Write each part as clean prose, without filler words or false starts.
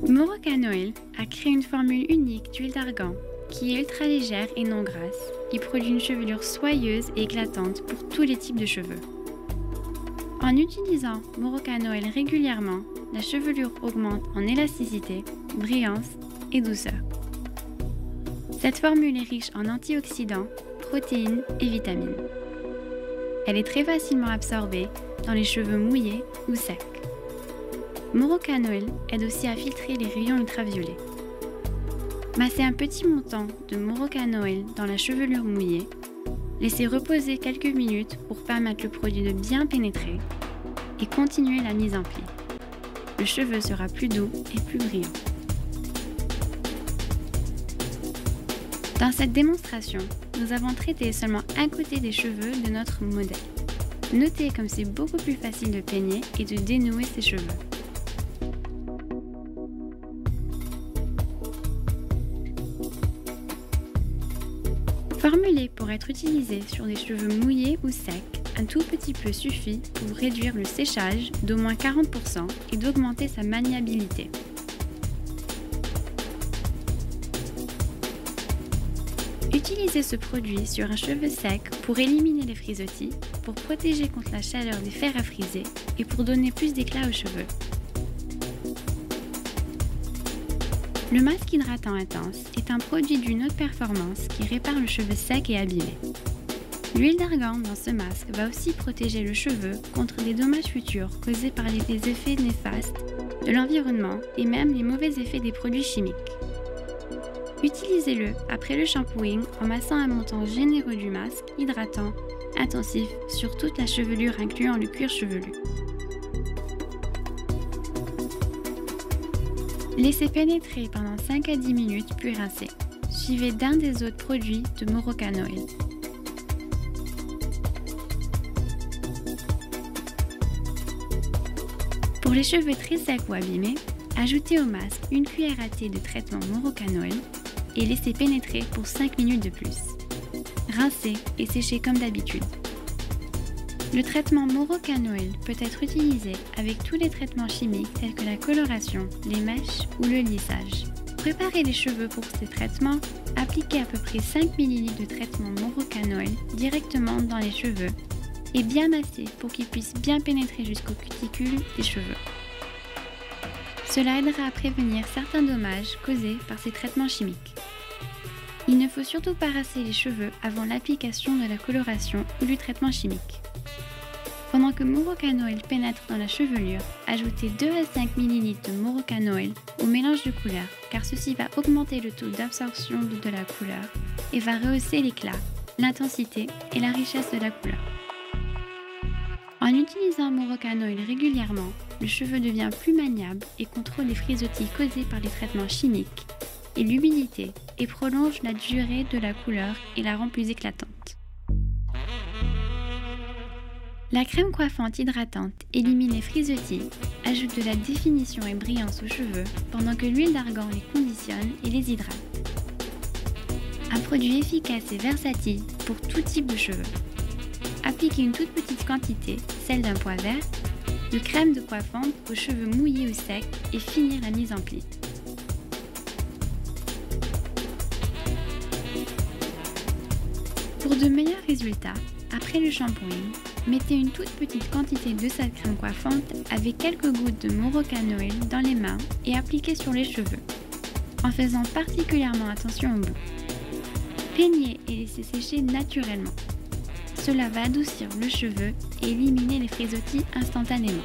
Moroccan Oil a créé une formule unique d'huile d'argan qui est ultra légère et non grasse, qui produit une chevelure soyeuse et éclatante pour tous les types de cheveux. En utilisant Moroccan Oil régulièrement, la chevelure augmente en élasticité, brillance et douceur. Cette formule est riche en antioxydants, protéines et vitamines. Elle est très facilement absorbée dans les cheveux mouillés ou secs. Moroccan Oil aide aussi à filtrer les rayons ultraviolets. Massez un petit montant de Moroccan Oil dans la chevelure mouillée. Laissez reposer quelques minutes pour permettre le produit de bien pénétrer et continuez la mise en pli. Le cheveu sera plus doux et plus brillant. Dans cette démonstration, nous avons traité seulement un côté des cheveux de notre modèle. Notez comme c'est beaucoup plus facile de peigner et de dénouer ses cheveux. Formulé pour être utilisé sur des cheveux mouillés ou secs, un tout petit peu suffit pour réduire le séchage d'au moins 40% et d'augmenter sa maniabilité. Utilisez ce produit sur un cheveu sec pour éliminer les frisottis, pour protéger contre la chaleur des fers à friser et pour donner plus d'éclat aux cheveux. Le masque hydratant intense est un produit d'une haute performance qui répare le cheveu sec et abîmé. L'huile d'argan dans ce masque va aussi protéger le cheveu contre des dommages futurs causés par les effets néfastes de l'environnement et même les mauvais effets des produits chimiques. Utilisez-le après le shampooing en massant un montant généreux du masque hydratant intensif sur toute la chevelure incluant le cuir chevelu. Laissez pénétrer pendant 5 à 10 minutes puis rincez. Suivez d'un des autres produits de Moroccan Oil. Pour les cheveux très secs ou abîmés, ajoutez au masque une cuillère à thé de traitement Moroccan Oil et laissez pénétrer pour 5 minutes de plus. Rincez et séchez comme d'habitude. Le traitement Moroccan Oil peut être utilisé avec tous les traitements chimiques tels que la coloration, les mèches ou le lissage. Préparez les cheveux pour ces traitements, appliquez à peu près 5 ml de traitement Moroccan Oil directement dans les cheveux et bien masser pour qu'ils puissent bien pénétrer jusqu'aux cuticules des cheveux. Cela aidera à prévenir certains dommages causés par ces traitements chimiques. Il ne faut surtout pas rincer les cheveux avant l'application de la coloration ou du traitement chimique. Pendant que Moroccan Oil pénètre dans la chevelure, ajoutez 2 à 5 ml de Moroccan Oil au mélange de couleurs car ceci va augmenter le taux d'absorption de la couleur et va rehausser l'éclat, l'intensité et la richesse de la couleur. En utilisant Moroccan Oil régulièrement, le cheveu devient plus maniable et contrôle les frisottis causés par les traitements chimiques et l'humidité et prolonge la durée de la couleur et la rend plus éclatante. La crème coiffante hydratante élimine les frisottis, ajoute de la définition et brillance aux cheveux pendant que l'huile d'argan les conditionne et les hydrate. Un produit efficace et versatile pour tout type de cheveux. Appliquez une toute petite quantité, celle d'un pois vert, de crème de coiffante aux cheveux mouillés ou secs et finir la mise en pli. Pour de meilleurs résultats, après le shampooing, mettez une toute petite quantité de cette crème coiffante avec quelques gouttes de Moroccan Oil dans les mains et appliquez sur les cheveux, en faisant particulièrement attention au bout. Peignez et laissez sécher naturellement. Cela va adoucir le cheveu et éliminer les frisottis instantanément.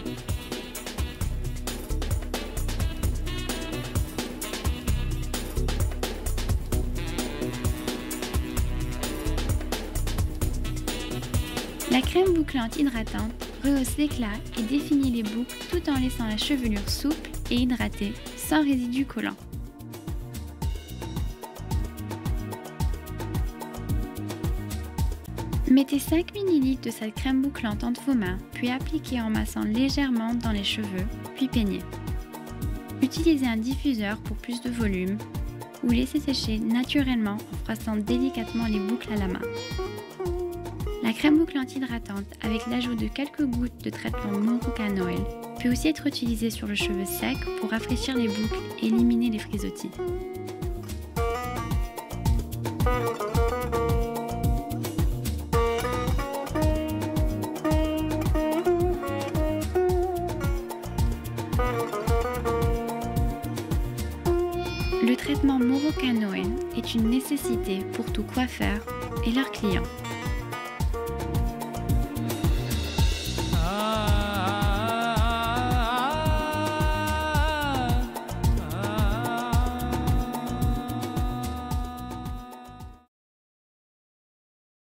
La crème bouclante hydratante rehausse l'éclat et définit les boucles tout en laissant la chevelure souple et hydratée sans résidus collants. Mettez 5 ml de cette crème bouclante entre vos mains, puis appliquez en massant légèrement dans les cheveux, puis peignez. Utilisez un diffuseur pour plus de volume ou laissez sécher naturellement en froissant délicatement les boucles à la main. La crème bouclante hydratante avec l'ajout de quelques gouttes de traitement Moroccan Oil peut aussi être utilisé sur le cheveu sec pour rafraîchir les boucles et éliminer les frisottis. Le traitement Moroccan Oil est une nécessité pour tout coiffeur et leurs clients.